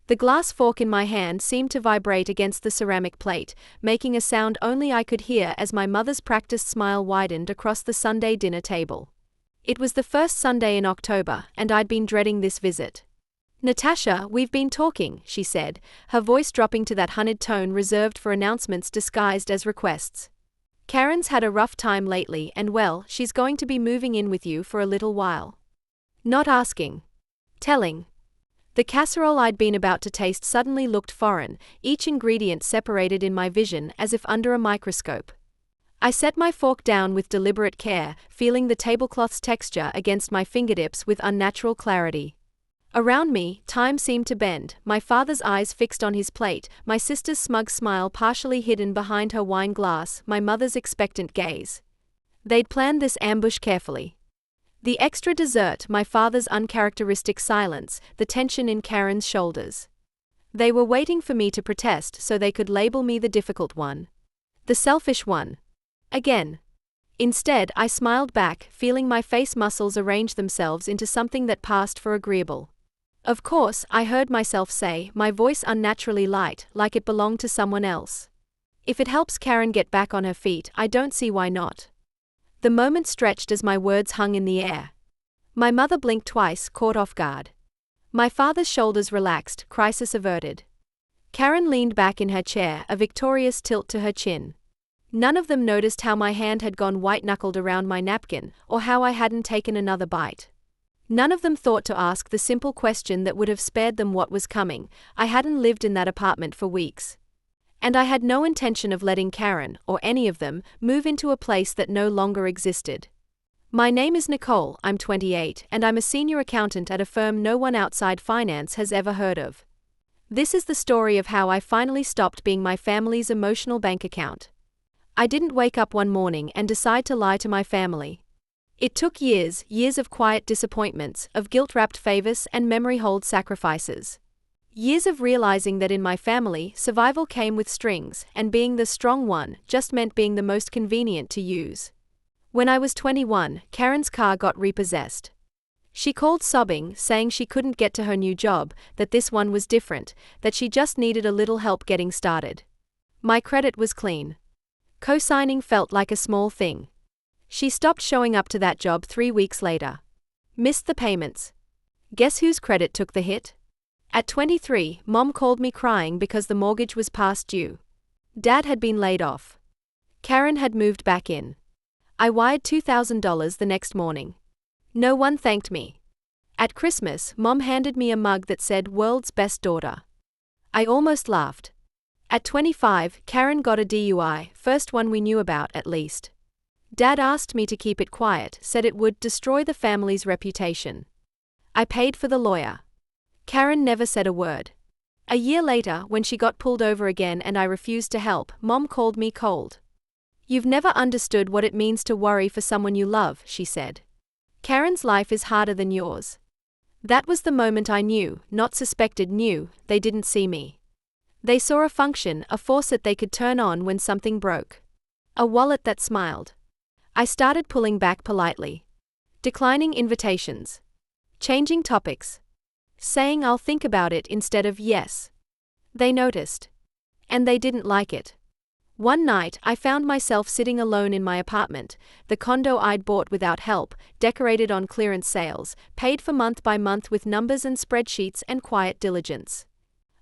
The glass fork in my hand seemed to vibrate against the ceramic plate, making a sound only I could hear as my mother's practiced smile widened across the Sunday dinner table. It was the first Sunday in October, and I'd been dreading this visit. "Natasha, we've been talking," she said, her voice dropping to that honeyed tone reserved for announcements disguised as requests. "Karen's had a rough time lately and well, she's going to be moving in with you for a little while." Not asking. Telling. The casserole I'd been about to taste suddenly looked foreign, each ingredient separated in my vision as if under a microscope. I set my fork down with deliberate care, feeling the tablecloth's texture against my fingertips with unnatural clarity. Around me, time seemed to bend, my father's eyes fixed on his plate, my sister's smug smile partially hidden behind her wine glass, my mother's expectant gaze. They'd planned this ambush carefully. The extra dessert, my father's uncharacteristic silence, the tension in Karen's shoulders. They were waiting for me to protest so they could label me the difficult one. The selfish one. Again. Instead, I smiled back, feeling my face muscles arrange themselves into something that passed for agreeable. "Of course," I heard myself say, my voice unnaturally light, like it belonged to someone else. "If it helps Karen get back on her feet, I don't see why not." The moment stretched as my words hung in the air. My mother blinked twice, caught off guard. My father's shoulders relaxed, crisis averted. Karen leaned back in her chair, a victorious tilt to her chin. None of them noticed how my hand had gone white-knuckled around my napkin, or how I hadn't taken another bite. None of them thought to ask the simple question that would have spared them what was coming. I hadn't lived in that apartment for weeks. And I had no intention of letting Karen, or any of them, move into a place that no longer existed. "My name is Nicole, I'm 28, and I'm a senior accountant at a firm no one outside finance has ever heard of. This is the story of how I finally stopped being my family's emotional bank account. I didn't wake up one morning and decide to lie to my family. It took years of quiet disappointments, of guilt-wrapped favors and memory-hold sacrifices. Years of realizing that in my family, survival came with strings, and being the strong one just meant being the most convenient to use. When I was 21, Karen's car got repossessed. She called sobbing, saying she couldn't get to her new job, that this one was different, that she just needed a little help getting started. My credit was clean. Co-signing felt like a small thing. She stopped showing up to that job 3 weeks later. Missed the payments. Guess whose credit took the hit? At 23, Mom called me crying because the mortgage was past due. Dad had been laid off. Karen had moved back in. I wired $2,000 the next morning. No one thanked me. At Christmas, Mom handed me a mug that said "World's Best Daughter." I almost laughed. At 25, Karen got a DUI, first one we knew about at least. Dad asked me to keep it quiet, said it would destroy the family's reputation. I paid for the lawyer. Karen never said a word. A year later, when she got pulled over again and I refused to help, Mom called me cold. "You've never understood what it means to worry for someone you love," she said. "Karen's life is harder than yours." That was the moment I knew, not suspected, knew, they didn't see me. They saw a function, a faucet they could turn on when something broke. A wallet that smiled. I started pulling back politely. Declining invitations. Changing topics. Saying I'll think about it instead of yes. They noticed. And they didn't like it. One night, I found myself sitting alone in my apartment, the condo I'd bought without help, decorated on clearance sales, paid for month by month with numbers and spreadsheets and quiet diligence.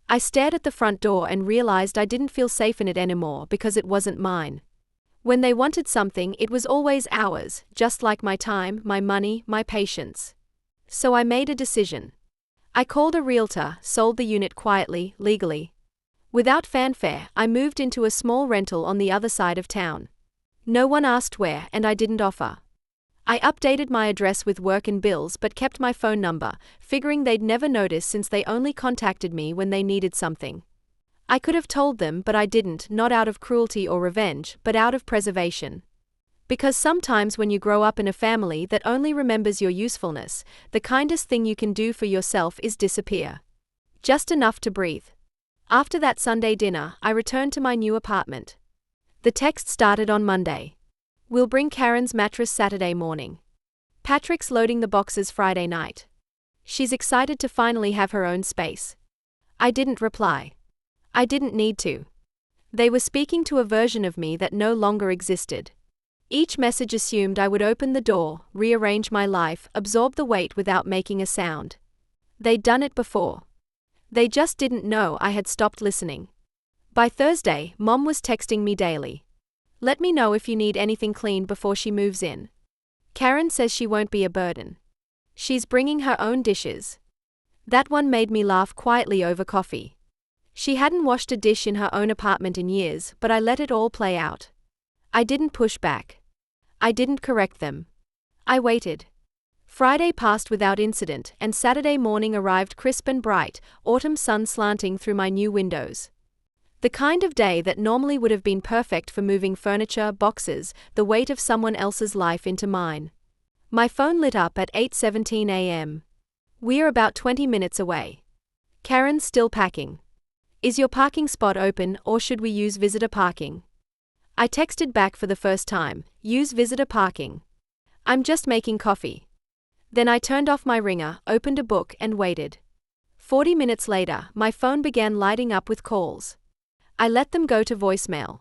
I stared at the front door and realized I didn't feel safe in it anymore because it wasn't mine. When they wanted something, it was always ours, just like my time, my money, my patience. So I made a decision. I called a realtor, sold the unit quietly, legally. Without fanfare, I moved into a small rental on the other side of town. No one asked where, and I didn't offer. I updated my address with work and bills but kept my phone number, figuring they'd never notice since they only contacted me when they needed something. I could have told them, but I didn't, not out of cruelty or revenge, but out of preservation. Because sometimes when you grow up in a family that only remembers your usefulness, the kindest thing you can do for yourself is disappear. Just enough to breathe. After that Sunday dinner, I returned to my new apartment. The text started on Monday. "We'll bring Karen's mattress Saturday morning. Patrick's loading the boxes Friday night. She's excited to finally have her own space. I didn't reply. I didn't need to. They were speaking to a version of me that no longer existed. Each message assumed I would open the door, rearrange my life, absorb the weight without making a sound. They'd done it before. They just didn't know I had stopped listening. By Thursday, Mom was texting me daily. Let me know if you need anything cleaned before she moves in. Karen says she won't be a burden. She's bringing her own dishes. That one made me laugh quietly over coffee. She hadn't washed a dish in her own apartment in years, but I let it all play out. I didn't push back. I didn't correct them. I waited. Friday passed without incident, and Saturday morning arrived crisp and bright, autumn sun slanting through my new windows. The kind of day that normally would have been perfect for moving furniture, boxes, the weight of someone else's life into mine. My phone lit up at 8:17 a.m. We're about 20 minutes away. Karen's still packing. Is your parking spot open or should we use visitor parking? I texted back for the first time, use visitor parking. I'm just making coffee. Then I turned off my ringer, opened a book and waited. 40 minutes later, my phone began lighting up with calls. I let them go to voicemail.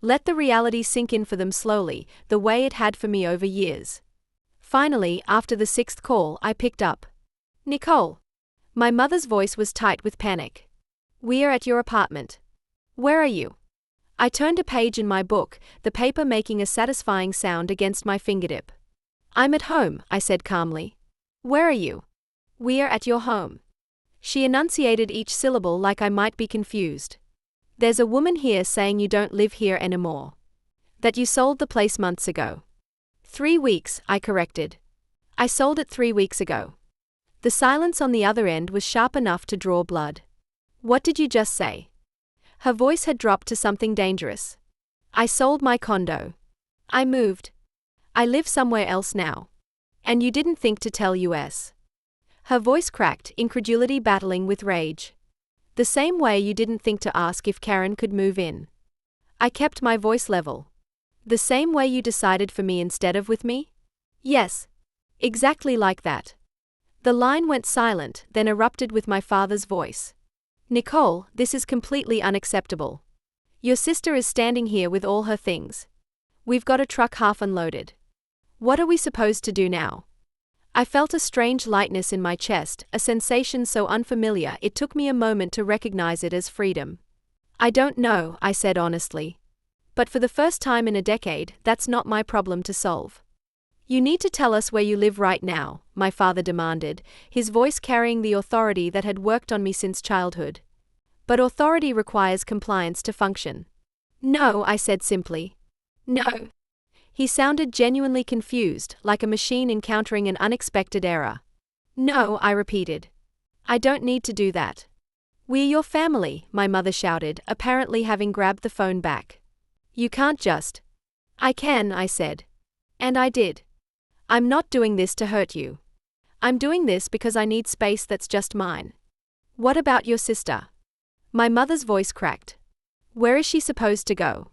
Let the reality sink in for them slowly, the way it had for me over years. Finally, after the 6th call, I picked up. Nicole. My mother's voice was tight with panic. We're at your apartment. Where are you? I turned a page in my book, the paper making a satisfying sound against my fingertip. I'm at home, I said calmly. Where are you? We're at your home. She enunciated each syllable like I might be confused. There's a woman here saying you don't live here anymore. That you sold the place months ago. 3 weeks, I corrected. I sold it 3 weeks ago. The silence on the other end was sharp enough to draw blood. What did you just say? Her voice had dropped to something dangerous. I sold my condo. I moved. I live somewhere else now. And you didn't think to tell us. Her voice cracked, incredulity battling with rage. The same way you didn't think to ask if Karen could move in. I kept my voice level. The same way you decided for me instead of with me? Yes. Exactly like that. The line went silent, then erupted with my father's voice. Nicole, this is completely unacceptable. Your sister is standing here with all her things. We've got a truck half unloaded. What are we supposed to do now? I felt a strange lightness in my chest, a sensation so unfamiliar it took me a moment to recognize it as freedom. I don't know, I said honestly. But for the first time in a decade, that's not my problem to solve. You need to tell us where you live right now, my father demanded, his voice carrying the authority that had worked on me since childhood. But authority requires compliance to function. No, I said simply. No. He sounded genuinely confused, like a machine encountering an unexpected error. No, I repeated. I don't need to do that. We're your family, my mother shouted, apparently having grabbed the phone back. You can't just. I can, I said. And I did. I'm not doing this to hurt you. I'm doing this because I need space that's just mine. What about your sister? My mother's voice cracked. Where is she supposed to go?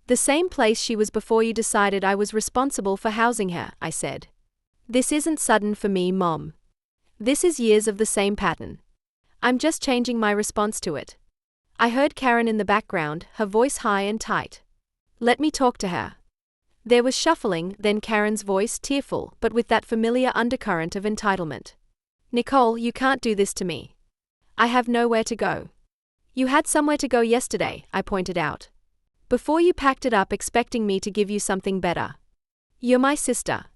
The same place she was before you decided I was responsible for housing her, I said. This isn't sudden for me, Mom. This is years of the same pattern. I'm just changing my response to it. I heard Karen in the background, her voice high and tight. Let me talk to her. There was shuffling, then Karen's voice, tearful, but with that familiar undercurrent of entitlement. Nicole, you can't do this to me. I have nowhere to go. You had somewhere to go yesterday, I pointed out. Before you packed it up expecting me to give you something better. You're my sister.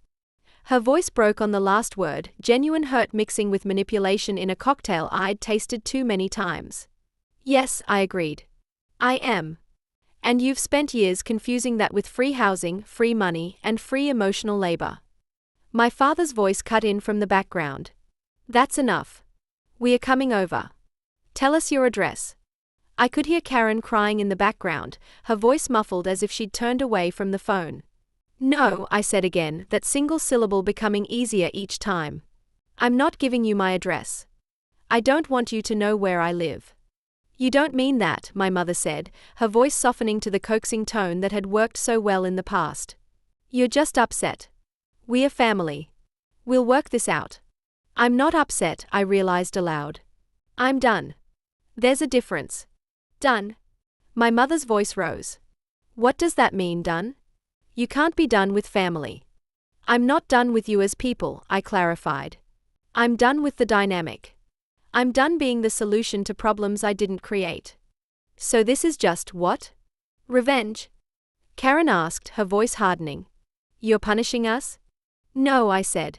Her voice broke on the last word, genuine hurt mixing with manipulation in a cocktail I'd tasted too many times. Yes, I agreed. I am. And you've spent years confusing that with free housing, free money, and free emotional labor. My father's voice cut in from the background. That's enough. We are coming over. Tell us your address. I could hear Karen crying in the background, her voice muffled as if she'd turned away from the phone. No, I said again, that single syllable becoming easier each time. I'm not giving you my address. I don't want you to know where I live. You don't mean that, my mother said, her voice softening to the coaxing tone that had worked so well in the past. You're just upset. We're family. We'll work this out. I'm not upset, I realized aloud. I'm done. There's a difference. Done. My mother's voice rose. What does that mean, done? You can't be done with family. I'm not done with you as people, I clarified. I'm done with the dynamic. I'm done being the solution to problems I didn't create. So this is just what? Revenge? Karen asked, her voice hardening. You're punishing us? No, I said.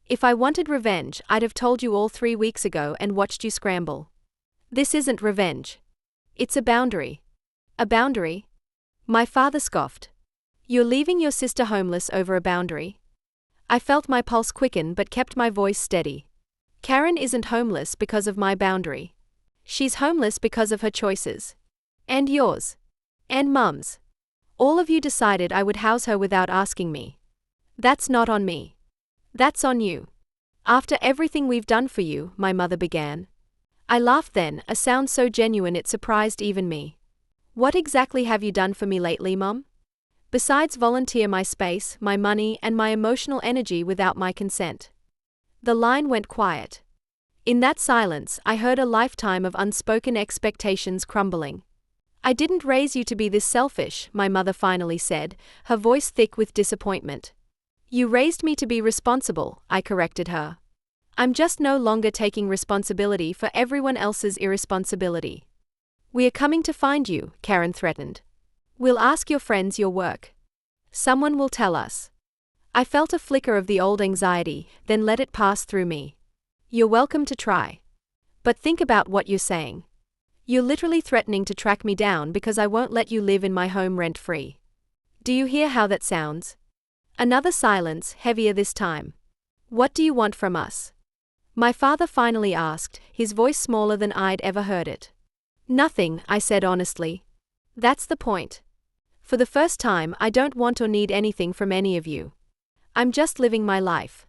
If I wanted revenge, I'd have told you all 3 weeks ago and watched you scramble. This isn't revenge. It's a boundary. A boundary? My father scoffed. You're leaving your sister homeless over a boundary? I felt my pulse quicken but kept my voice steady. Karen isn't homeless because of my boundary. She's homeless because of her choices. And yours. And Mum's. All of you decided I would house her without asking me. That's not on me. That's on you. After everything we've done for you, my mother began. I laughed then, a sound so genuine it surprised even me. What exactly have you done for me lately, Mum? Besides volunteer my space, my money, and my emotional energy without my consent. The line went quiet. In that silence, I heard a lifetime of unspoken expectations crumbling. I didn't raise you to be this selfish, my mother finally said, her voice thick with disappointment. You raised me to be responsible, I corrected her. I'm just no longer taking responsibility for everyone else's irresponsibility. We are coming to find you, Karen threatened. We'll ask your friends your work. Someone will tell us. I felt a flicker of the old anxiety, then let it pass through me. You're welcome to try. But think about what you're saying. You're literally threatening to track me down because I won't let you live in my home rent-free. Do you hear how that sounds? Another silence, heavier this time. What do you want from us? My father finally asked, his voice smaller than I'd ever heard it. Nothing, I said honestly. That's the point. For the first time, I don't want or need anything from any of you. I'm just living my life.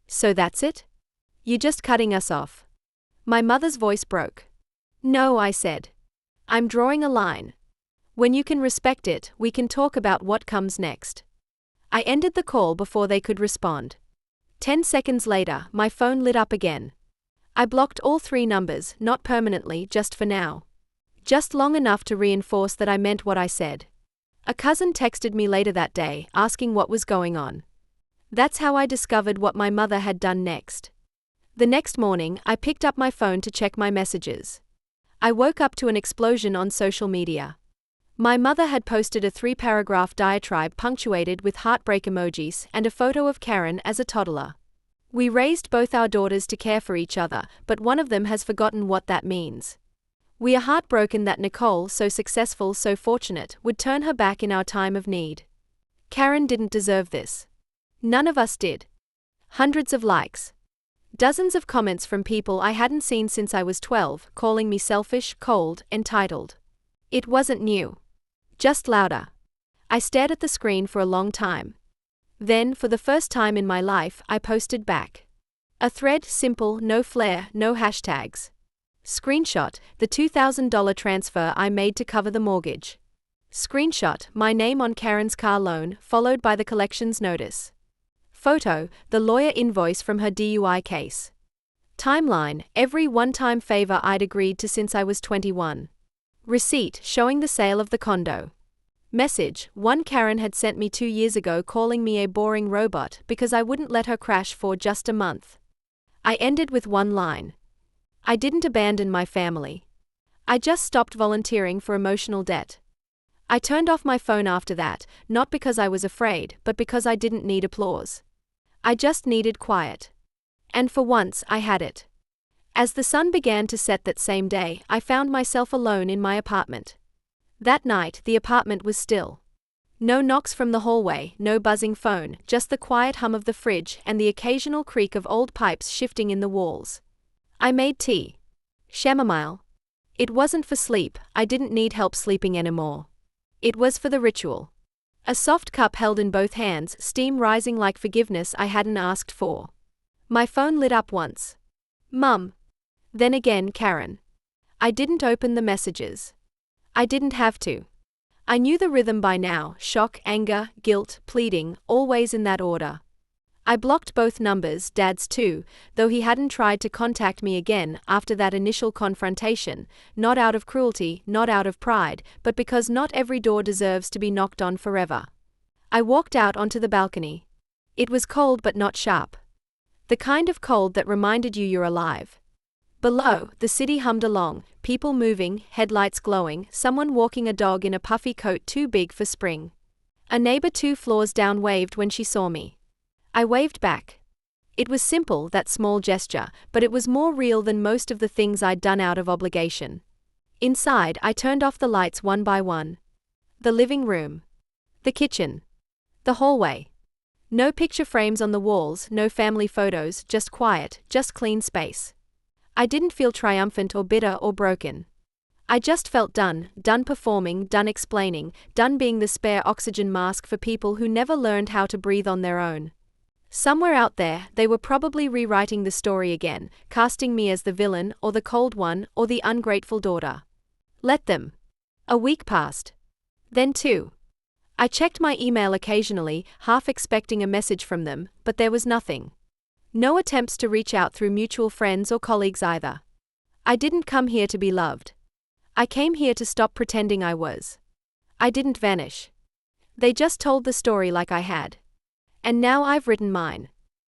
So that's it? You're just cutting us off. My mother's voice broke. No, I said. I'm drawing a line. When you can respect it, we can talk about what comes next. I ended the call before they could respond. 10 seconds later, my phone lit up again. I blocked all 3 numbers, not permanently, just for now. Just long enough to reinforce that I meant what I said. A cousin texted me later that day, asking what was going on. That's how I discovered what my mother had done next. The next morning, I picked up my phone to check my messages. I woke up to an explosion on social media. My mother had posted a 3-paragraph diatribe punctuated with heartbreak emojis and a photo of Karen as a toddler. We raised both our daughters to care for each other, but one of them has forgotten what that means. We are heartbroken that Nicole, so successful, so fortunate, would turn her back in our time of need. Karen didn't deserve this. None of us did. Hundreds of likes. Dozens of comments from people I hadn't seen since I was 12, calling me selfish, cold, entitled. It wasn't new. Just louder. I stared at the screen for a long time. Then, for the first time in my life, I posted back. A thread, simple, no flair, no hashtags. Screenshot, the $2,000 transfer I made to cover the mortgage. Screenshot, my name on Karen's car loan, followed by the collections notice. Photo, the lawyer invoice from her DUI case. Timeline, every one-time favor I'd agreed to since I was 21. Receipt, showing the sale of the condo. Message, one Karen had sent me 2 years ago calling me a boring robot because I wouldn't let her crash for just a month. I ended with one line. I didn't abandon my family. I just stopped volunteering for emotional debt. I turned off my phone after that, not because I was afraid, but because I didn't need applause. I just needed quiet. And for once, I had it. As the sun began to set that same day, I found myself alone in my apartment. That night, the apartment was still. No knocks from the hallway, no buzzing phone, just the quiet hum of the fridge and the occasional creak of old pipes shifting in the walls. I made tea. Chamomile. It wasn't for sleep, I didn't need help sleeping anymore. It was for the ritual. A soft cup held in both hands, steam rising like forgiveness I hadn't asked for. My phone lit up once. Mum. Then again, Karen. I didn't open the messages. I didn't have to. I knew the rhythm by now, shock, anger, guilt, pleading, always in that order. I blocked both numbers, Dad's too, though he hadn't tried to contact me again after that initial confrontation, not out of cruelty, not out of pride, but because not every door deserves to be knocked on forever. I walked out onto the balcony. It was cold but not sharp. The kind of cold that reminded you you're alive. Below, the city hummed along, people moving, headlights glowing, someone walking a dog in a puffy coat too big for spring. A neighbor 2 floors down waved when she saw me. I waved back. It was simple, that small gesture, but it was more real than most of the things I'd done out of obligation. Inside, I turned off the lights one by one. The living room. The kitchen. The hallway. No picture frames on the walls, no family photos, just quiet, just clean space. I didn't feel triumphant or bitter or broken. I just felt done performing, done explaining, done being the spare oxygen mask for people who never learned how to breathe on their own. Somewhere out there, they were probably rewriting the story again, casting me as the villain, or the cold one, or the ungrateful daughter. Let them. A week passed. Then 2. I checked my email occasionally, half expecting a message from them, but there was nothing. No attempts to reach out through mutual friends or colleagues either. I didn't come here to be loved. I came here to stop pretending I was. I didn't vanish. They just told the story like I had. And now I've written mine.